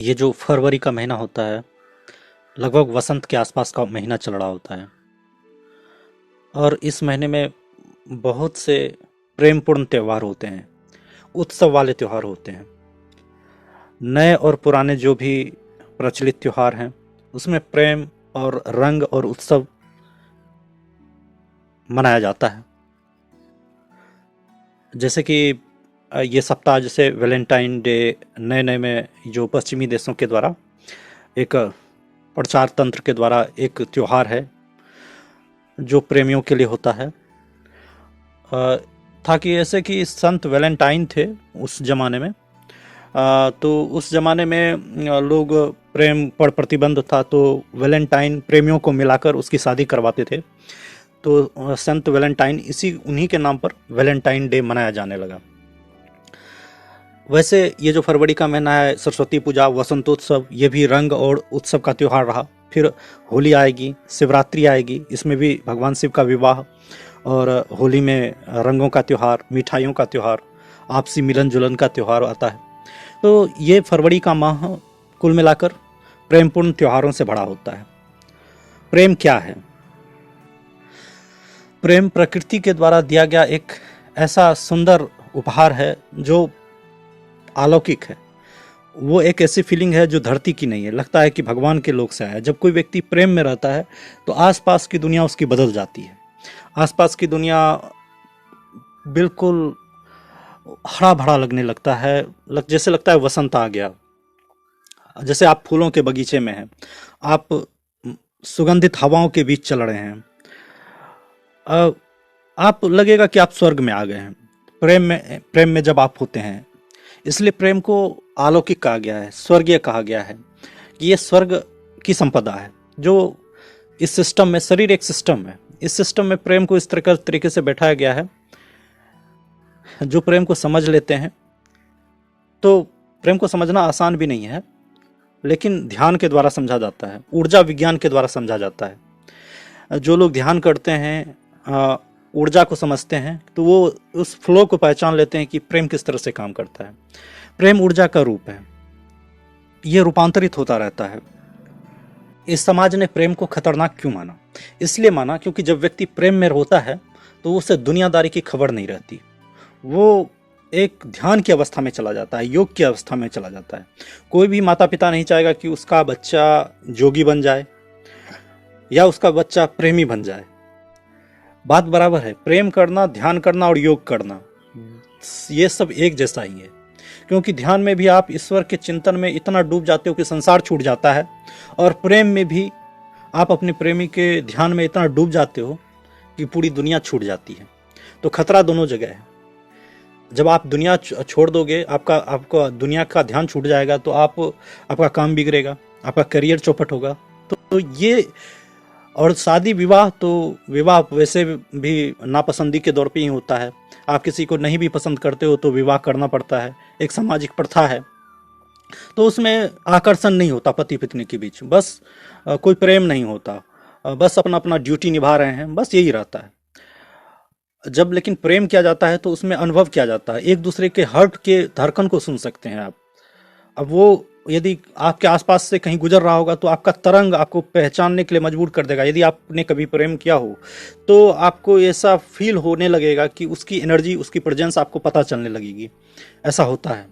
ये जो फरवरी का महीना होता है, लगभग वसंत के आसपास का महीना चल रहा होता है। और इस महीने में बहुत से प्रेमपूर्ण त्यौहार होते हैं, उत्सव वाले त्यौहार होते हैं। नए और पुराने जो भी प्रचलित त्यौहार हैं, उसमें प्रेम और रंग और उत्सव मनाया जाता है। जैसे कि ये सप्ताह जैसे वैलेंटाइन डे, नए नए में जो पश्चिमी देशों के द्वारा एक प्रचार तंत्र के द्वारा एक त्यौहार है जो प्रेमियों के लिए होता है। था कि ऐसे कि संत वैलेंटाइन थे उस जमाने में। तो उस जमाने में लोग प्रेम पर प्रतिबंध था, तो वैलेंटाइन प्रेमियों को मिलाकर उसकी शादी करवाते थे। तो संत वैलेंटाइन इसी उन्हीं के नाम पर वैलेंटाइन डे मनाया जाने लगा। वैसे ये जो फरवरी का महीना है, सरस्वती पूजा, वसंतोत्सव, ये भी रंग और उत्सव का त्यौहार रहा। फिर होली आएगी, शिवरात्रि आएगी, इसमें भी भगवान शिव का विवाह, और होली में रंगों का त्यौहार, मिठाइयों का त्यौहार, आपसी मिलन जुलन का त्यौहार आता है। तो ये फरवरी का माह कुल मिलाकर प्रेमपूर्ण त्योहारों से भरा होता है। प्रेम क्या है? प्रेम प्रकृति के द्वारा दिया गया एक ऐसा सुंदर उपहार है जो अलौकिक है। वो एक ऐसी फीलिंग है जो धरती की नहीं है, लगता है कि भगवान के लोक से आया है। जब कोई व्यक्ति प्रेम में रहता है तो आसपास की दुनिया उसकी बदल जाती है। आसपास की दुनिया बिल्कुल हरा भरा लगने लगता है, जैसे लगता है वसंत आ गया। जैसे आप फूलों के बगीचे में हैं, आप सुगंधित हवाओं के बीच चल रहे हैं, आप लगेगा कि आप स्वर्ग में आ गए हैं। प्रेम में जब आप होते हैं, इसलिए प्रेम को अलौकिक कहा गया है, स्वर्गीय कहा गया है कि ये स्वर्ग की संपदा है। जो इस सिस्टम में, शरीर एक सिस्टम है, इस सिस्टम में प्रेम को इस तरीके से बैठाया गया है। जो प्रेम को समझ लेते हैं, तो प्रेम को समझना आसान भी नहीं है, लेकिन ध्यान के द्वारा समझा जाता है, ऊर्जा विज्ञान के द्वारा समझा जाता है। जो लोग ध्यान करते हैं, ऊर्जा को समझते हैं, तो वो उस फ्लो को पहचान लेते हैं कि प्रेम किस तरह से काम करता है। प्रेम ऊर्जा का रूप है, ये रूपांतरित होता रहता है। इस समाज ने प्रेम को खतरनाक क्यों माना? इसलिए माना क्योंकि जब व्यक्ति प्रेम में होता है तो उसे दुनियादारी की खबर नहीं रहती। वो एक ध्यान की अवस्था में चला जाता है, योग की अवस्था में चला जाता है। कोई भी माता पिता नहीं चाहेगा कि उसका बच्चा जोगी बन जाए या उसका बच्चा प्रेमी बन जाए। बात बराबर है। प्रेम करना, ध्यान करना और योग करना, ये सब एक जैसा ही है। क्योंकि ध्यान में भी आप ईश्वर के चिंतन में इतना डूब जाते हो कि संसार छूट जाता है, और प्रेम में भी आप अपने प्रेमी के ध्यान में इतना डूब जाते हो कि पूरी दुनिया छूट जाती है। तो खतरा दोनों जगह है। जब आप दुनिया छोड़ दोगे, आपका दुनिया का ध्यान छूट जाएगा, तो आपका काम बिगड़ेगा, आपका करियर चौपट होगा। तो ये, और शादी विवाह, तो विवाह वैसे भी नापसंदी के दौर पे ही होता है। आप किसी को नहीं भी पसंद करते हो तो विवाह करना पड़ता है, एक सामाजिक प्रथा है। तो उसमें आकर्षण नहीं होता पति पत्नी के बीच, बस कोई प्रेम नहीं होता, बस अपना अपना ड्यूटी निभा रहे हैं, बस यही रहता है। जब लेकिन प्रेम किया जाता है तो उसमें अनुभव किया जाता है, एक दूसरे के हर्ट के धड़कन को सुन सकते हैं आप। अब वो यदि आपके आसपास से कहीं गुजर रहा होगा तो आपका तरंग आपको पहचानने के लिए मजबूर कर देगा। यदि आपने कभी प्रेम किया हो तो आपको ऐसा फील होने लगेगा कि उसकी एनर्जी, उसकी प्रेजेंस आपको पता चलने लगेगी। ऐसा होता है।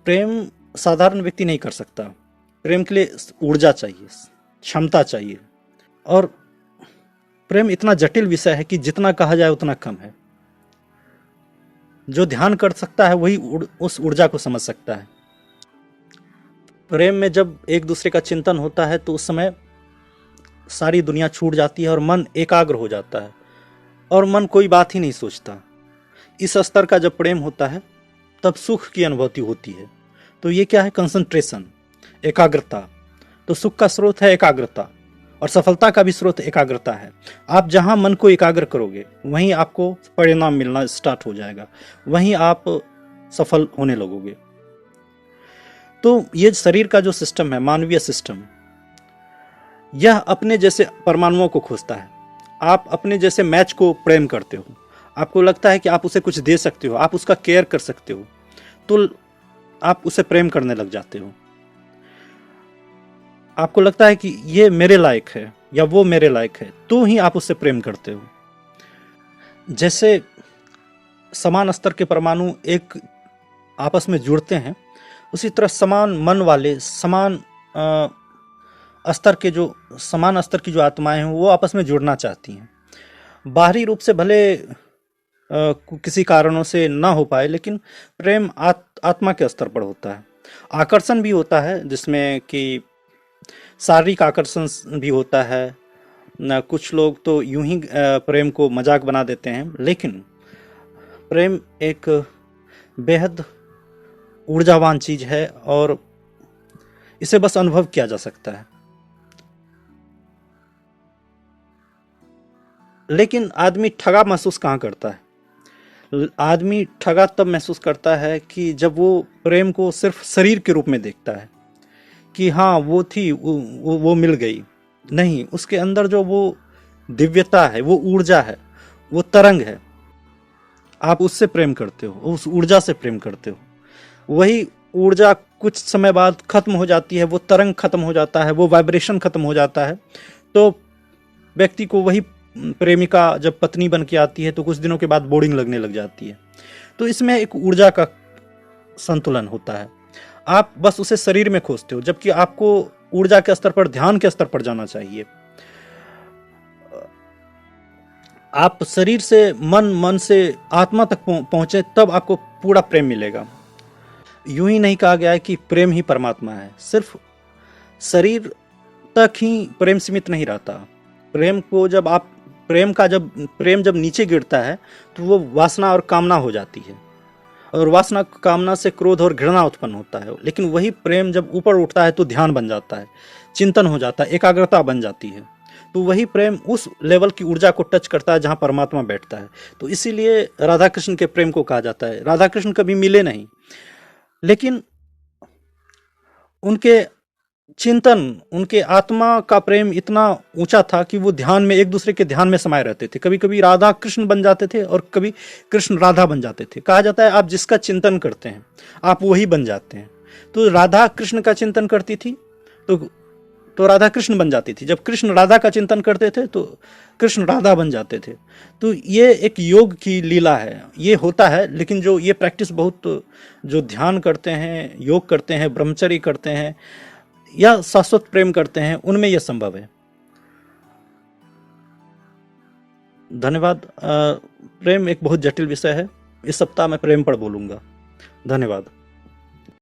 प्रेम साधारण व्यक्ति नहीं कर सकता। प्रेम के लिए ऊर्जा चाहिए, क्षमता चाहिए, और प्रेम इतना जटिल विषय है कि जितना कहा जाए उतना कम है। जो ध्यान कर सकता है वही उस ऊर्जा को समझ सकता है। प्रेम में जब एक दूसरे का चिंतन होता है तो उस समय सारी दुनिया छूट जाती है और मन एकाग्र हो जाता है, और मन कोई बात ही नहीं सोचता। इस स्तर का जब प्रेम होता है तब सुख की अनुभूति होती है। तो ये क्या है? कंसंट्रेशन, एकाग्रता। तो सुख का स्रोत है एकाग्रता, और सफलता का भी स्रोत एकाग्रता है। आप जहां मन को एकाग्र करोगे वहीं आपको परिणाम मिलना स्टार्ट हो जाएगा, वहीं आप सफल होने लगोगे। तो ये शरीर का जो सिस्टम है, मानवीय सिस्टम, यह अपने जैसे परमाणुओं को खोजता है। आप अपने जैसे मैच को प्रेम करते हो, आपको लगता है कि आप उसे कुछ दे सकते हो, आप उसका केयर कर सकते हो। तो आप उसे प्रेम करने लग जाते हो। आपको लगता है कि ये मेरे लायक है या वो मेरे लायक है, तो ही आप उससे प्रेम करते हो। जैसे समान स्तर के परमाणु एक आपस में जुड़ते हैं, उसी तरह समान मन वाले, समान स्तर की जो आत्माएं हैं वो आपस में जुड़ना चाहती हैं। बाहरी रूप से भले किसी कारणों से ना हो पाए, लेकिन प्रेम आत्मा के स्तर पर होता है। आकर्षण भी होता है, जिसमें कि शारीरिक आकर्षण भी होता है। न कुछ लोग तो यूं ही प्रेम को मजाक बना देते हैं, लेकिन प्रेम एक बेहद ऊर्जावान चीज है और इसे बस अनुभव किया जा सकता है। लेकिन आदमी ठगा महसूस कहाँ करता है? आदमी ठगा तब महसूस करता है कि जब वो प्रेम को सिर्फ शरीर के रूप में देखता है कि हाँ वो थी, वो मिल गई। नहीं, उसके अंदर जो वो दिव्यता है, वो ऊर्जा है, वो तरंग है, आप उससे प्रेम करते हो, उस ऊर्जा से प्रेम करते हो। वही ऊर्जा कुछ समय बाद खत्म हो जाती है, वो तरंग खत्म हो जाता है, वो वाइब्रेशन खत्म हो जाता है। तो व्यक्ति को वही प्रेमिका जब पत्नी बन के आती है तो कुछ दिनों के बाद बोरिंग लगने लग जाती है। तो इसमें एक ऊर्जा का संतुलन होता है। आप बस उसे शरीर में खोजते हो, जबकि आपको ऊर्जा के स्तर पर, ध्यान के स्तर पर जाना चाहिए। आप शरीर से मन से आत्मा तक पहुंचे, तब आपको पूरा प्रेम मिलेगा। यूं ही नहीं कहा गया है कि प्रेम ही परमात्मा है। सिर्फ शरीर तक ही प्रेम सीमित नहीं रहता। प्रेम जब नीचे गिरता है तो वो वासना और कामना हो जाती है, और वासना कामना से क्रोध और घृणा उत्पन्न होता है। लेकिन वही प्रेम जब ऊपर उठता है तो ध्यान बन जाता है, चिंतन हो जाता है, एकाग्रता बन जाती है। तो वही प्रेम उस लेवल की ऊर्जा को टच करता है जहाँ परमात्मा बैठता है। तो इसीलिए राधा कृष्ण के प्रेम को कहा जाता है। राधा कृष्ण कभी मिले नहीं, लेकिन उनके चिंतन, उनके आत्मा का प्रेम इतना ऊंचा था कि वो ध्यान में, एक दूसरे के ध्यान में समाये रहते थे। कभी कभी राधा कृष्ण बन जाते थे और कभी कृष्ण राधा बन जाते थे। कहा जाता है आप जिसका चिंतन करते हैं आप वही बन जाते हैं। तो राधा कृष्ण का चिंतन करती थी तो राधा कृष्ण बन जाती थी। जब कृष्ण राधा का चिंतन करते थे तो कृष्ण राधा बन जाते थे। तो ये एक योग की लीला है, ये होता है। लेकिन जो ये प्रैक्टिस बहुत, जो ध्यान करते हैं, योग करते हैं, ब्रह्मचर्य करते हैं या शाश्वत प्रेम करते हैं, उनमें यह संभव है। धन्यवाद। प्रेम एक बहुत जटिल विषय है। इस सप्ताह मैं प्रेम पर बोलूंगा। धन्यवाद।